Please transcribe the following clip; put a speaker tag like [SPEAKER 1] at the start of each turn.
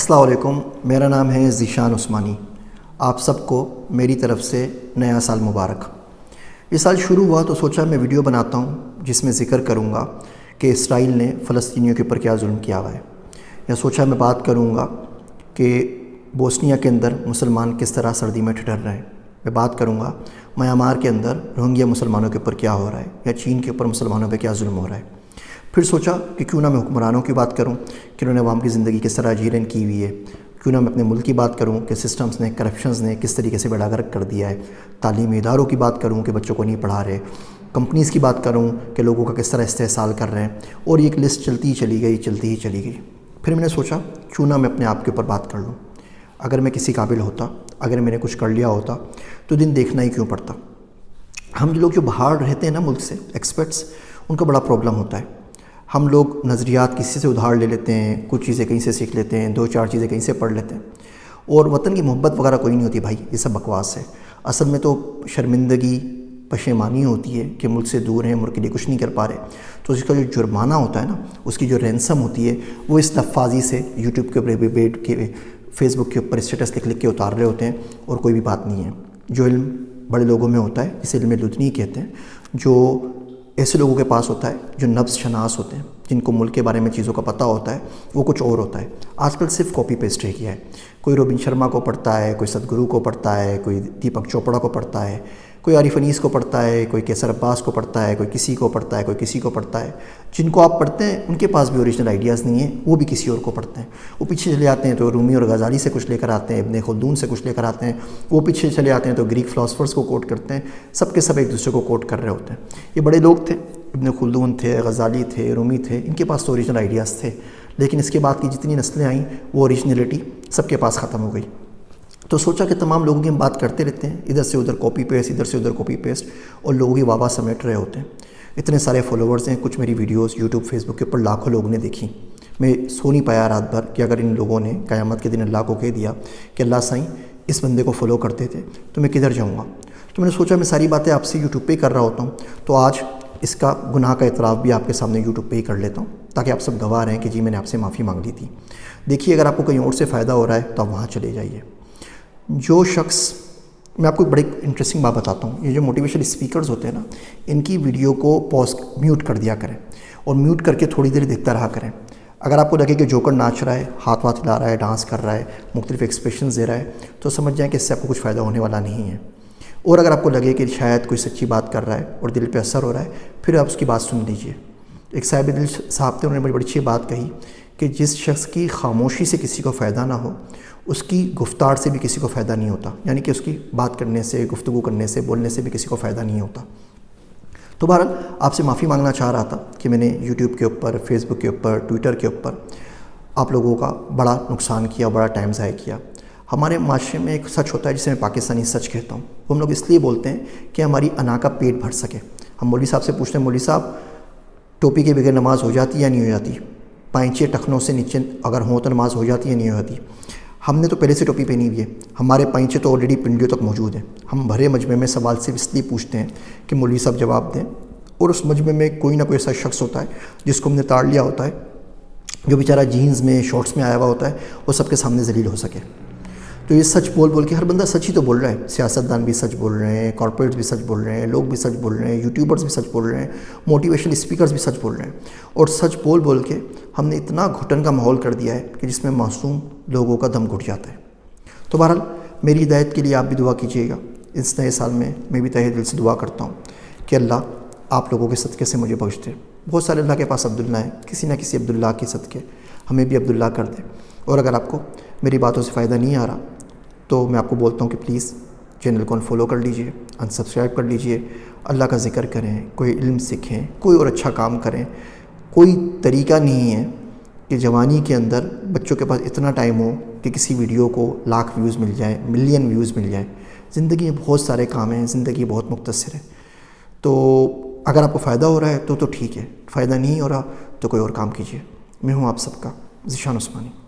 [SPEAKER 1] السلام علیکم، میرا نام ہے ذیشان عثمانی۔ آپ سب کو میری طرف سے نیا سال مبارک۔ یہ سال شروع ہوا تو سوچا میں ویڈیو بناتا ہوں جس میں ذکر کروں گا کہ اسرائیل نے فلسطینیوں کے اوپر کیا ظلم کیا ہوا ہے، یا سوچا میں بات کروں گا کہ بوسنیا کے اندر مسلمان کس طرح سردی میں ٹھٹر رہے ہیں، میں بات کروں گا میانمار کے اندر روہنگیا مسلمانوں کے اوپر کیا ہو رہا ہے، یا چین کے اوپر مسلمانوں پہ کیا ظلم ہو رہا ہے۔ پھر سوچا کہ کیوں نہ میں حکمرانوں کی بات کروں کہ انہوں نے عوام کی زندگی کس طرح جیرن کی ہوئی ہے، کیوں نہ میں اپنے ملک کی بات کروں کہ سسٹمز نے، کرپشنز نے کس طریقے سے بیڑا غرق کر دیا ہے، تعلیمی اداروں کی بات کروں کہ بچوں کو نہیں پڑھا رہے، کمپنیز کی بات کروں کہ لوگوں کا کس طرح استحصال کر رہے ہیں، اور یہ ایک لسٹ چلتی ہی چلی گئی۔ پھر میں نے سوچا کیوں نہ میں اپنے آپ کے اوپر بات کر لوں۔ اگر میں کسی قابل ہوتا، اگر میں نے کچھ کر لیا ہوتا تو دن دیکھنا ہی کیوں پڑتا۔ ہم لوگ جو باہر رہتے ہیں نا ملک سے، ایکسپرٹس، ان کا بڑا پرابلم ہوتا ہے۔ ہم لوگ نظریات کسی سے ادھار لے لیتے ہیں، کچھ چیزیں کہیں سے سیکھ لیتے ہیں، 2-4 چیزیں کہیں سے پڑھ لیتے ہیں، اور وطن کی محبت وغیرہ کوئی نہیں ہوتی بھائی، یہ سب بکواس ہے۔ اصل میں تو شرمندگی، پشیمانی ہوتی ہے کہ ملک سے دور ہیں، ملک کے لیے کچھ نہیں کر پا رہے، تو اس کا جو جرمانہ ہوتا ہے نا، اس کی جو رینسم ہوتی ہے، وہ اس لفاظی سے یوٹیوب کے اوپر بیٹھ کے، فیس بک کے اوپر اسٹیٹس لکھ کے اتار رہے ہوتے ہیں، اور کوئی بھی بات نہیں ہے۔ جو علم بڑے لوگوں میں ہوتا ہے، اسے علم لدنی کہتے ہیں، جو ایسے لوگوں کے پاس ہوتا ہے جو نفس شناس ہوتے ہیں، جن کو ملک کے بارے میں چیزوں کا پتہ ہوتا ہے، وہ کچھ اور ہوتا ہے۔ آج کل صرف کاپی پیسٹ رہ گیا ہے، کوئی روبن شرما کو پڑھتا ہے، کوئی ستگرو کو پڑھتا ہے، کوئی دیپک چوپڑا کو پڑھتا ہے، کوئی عارف انیس کو پڑھتا ہے، کوئی کیسر عباس کو پڑھتا ہے، کوئی کسی کو پڑھتا ہے، کوئی کسی کو پڑھتا ہے۔ جن کو آپ پڑھتے ہیں ان کے پاس بھی اوریجنل آئیڈیاز نہیں ہیں، وہ بھی کسی اور کو پڑھتے ہیں۔ وہ پیچھے چلے آتے ہیں تو رومی اور غزالی سے کچھ لے کر آتے ہیں، ابن خلدون سے کچھ لے کر آتے ہیں، وہ پیچھے چلے آتے ہیں تو گریک فلاسفرز کو کوٹ کرتے ہیں، سب کے سب ایک دوسرے کو کوٹ کر رہے ہوتے ہیں۔ یہ بڑے لوگ تھے، ابن خلدون تھے، غزالی تھے، رومی تھے، ان کے پاس تو اوریجنل آئیڈیاز تھے، لیکن اس کے بعد کی جتنی نسلیں آئیں وہ اوریجنلٹی سب کے پاس ختم ہو گئی۔ تو سوچا کہ تمام لوگوں کی ہم بات کرتے رہتے ہیں، ادھر سے ادھر کاپی پیسٹ، ادھر سے ادھر کاپی پیسٹ، اور لوگوں کی واہ واہ سمیٹ رہے ہوتے ہیں۔ اتنے سارے فالوورز ہیں، کچھ میری ویڈیوز یوٹیوب فیس بک کے اوپر لاکھوں لوگوں نے دیکھی۔ میں سو نہیں پایا رات بھر کہ اگر ان لوگوں نے قیامت کے دن اللہ کو کہہ دیا کہ اللہ سائیں اس بندے کو فالو کرتے تھے تو میں کدھر جاؤں گا۔ تو میں نے سوچا میں ساری باتیں آپ سے یوٹیوب پہ ہی کر رہا ہوتا ہوں، تو آج اس کا گناہ کا اعتراف بھی آپ کے سامنے یوٹیوب پہ ہی کر لیتا ہوں، تاکہ آپ سب گواہ رہیں کہ جی میں نے آپ سے معافی مانگ لی تھی۔ دیکھیے اگر آپ کو کہیں اور سے فائدہ ہو رہا ہے تو آپ وہاں چلے جائیے۔ جو شخص، میں آپ کو بڑی انٹرسٹنگ بات بتاتا ہوں، یہ جو موٹیویشنل اسپیکرز ہوتے ہیں نا، ان کی ویڈیو کو پوز میوٹ کر دیا کریں، اور میوٹ کر کے تھوڑی دیر دیکھتا رہا کریں۔ اگر آپ کو لگے کہ جوکر ناچ رہا ہے، ہاتھ ہلا رہا ہے، ڈانس کر رہا ہے، مختلف ایکسپریشنز دے رہا ہے، تو سمجھ جائیں کہ اس سے آپ کو کچھ فائدہ ہونے والا نہیں ہے۔ اور اگر آپ کو لگے کہ شاید کوئی سچی بات کر رہا ہے اور دل پہ اثر ہو رہا ہے، پھر آپ اس کی بات سن لیجئے۔ ایک صاحب دل صاحب تھے، انہوں نے بڑی اچھی بات کہی کہ جس شخص کی خاموشی سے کسی کو فائدہ نہ ہو، اس کی گفتار سے بھی کسی کو فائدہ نہیں ہوتا، یعنی کہ اس کی بات کرنے سے، گفتگو کرنے سے، بولنے سے بھی کسی کو فائدہ نہیں ہوتا۔ تو بہرحال آپ سے معافی مانگنا چاہ رہا تھا کہ میں نے یوٹیوب کے اوپر، فیس بک کے اوپر، ٹویٹر کے اوپر آپ لوگوں کا بڑا نقصان کیا، بڑا ٹائم ضائع کیا۔ ہمارے معاشرے میں ایک سچ ہوتا ہے جسے میں پاکستانی سچ کہتا ہوں، وہ ہم لوگ اس لیے بولتے ہیں کہ ہماری انا کا پیٹ بھر سکے۔ ہم مولوی صاحب سے پوچھتے ہیں، مولوی صاحب ٹوپی کے بغیر نماز ہو جاتی یا نہیں ہو جاتی؟ پائنچے ٹخنوں سے نیچے اگر ہوں تو نماز ہو جاتی یا نہیں ہو جاتی؟ ہم نے تو پہلے سے ٹوپی پہنی ہوئی ہے، ہمارے پائنچے تو آلریڈی پنڈلیوں تک موجود ہیں۔ ہم بھرے مجمع میں سوال صرف اس لیے پوچھتے ہیں کہ مولوی صاحب جواب دیں، اور اس مجمع میں کوئی نہ کوئی ایسا شخص ہوتا ہے جس کو ہم نے تاڑ لیا ہوتا ہے، جو بیچارہ جینز میں، شارٹس میں آیا ہوا ہوتا ہے، وہ سب کے سامنے ذلیل ہو سکے۔ تو یہ سچ بول کے ہر بندہ سچ ہی تو بول رہا ہے، سیاستدان بھی سچ بول رہے ہیں، کارپوریٹس بھی سچ بول رہے ہیں، لوگ بھی سچ بول رہے ہیں، یوٹیوبرز بھی سچ بول رہے ہیں، موٹیویشنل اسپیکرز بھی سچ بول رہے ہیں، اور سچ بول کے ہم نے اتنا گھٹن کا ماحول کر دیا ہے کہ جس میں معصوم لوگوں کا دم گھٹ جاتا ہے۔ تو بہرحال میری ہدایت کے لیے آپ بھی دعا کیجیے گا۔ اس نئے سال میں بھی تہہ دل سے دعا کرتا ہوں کہ اللہ آپ لوگوں کے صدقے سے مجھے بخش دے۔ بہت سارے اللہ کے پاس عبداللہ ہیں، کسی نہ کسی عبداللہ کے صدقے ہمیں بھی عبداللہ کر دے۔ اور اگر آپ کو میری باتوں سے فائدہ نہیں آ رہا تو میں آپ کو بولتا ہوں کہ پلیز چینل کو فالو کر لیجئے، انسبسکرائب کر لیجئے، اللہ کا ذکر کریں، کوئی علم سیکھیں، کوئی اور اچھا کام کریں۔ کوئی طریقہ نہیں ہے کہ جوانی کے اندر بچوں کے پاس اتنا ٹائم ہو کہ کسی ویڈیو کو لاکھ ویوز مل جائیں، ملین ویوز مل جائیں۔ زندگی میں بہت سارے کام ہیں، زندگی بہت مختصر ہے۔ تو اگر آپ کو فائدہ ہو رہا ہے تو ٹھیک ہے، فائدہ نہیں ہو رہا تو کوئی اور کام کیجیے۔ میں ہوں آپ سب کا ذیشان عثمانی۔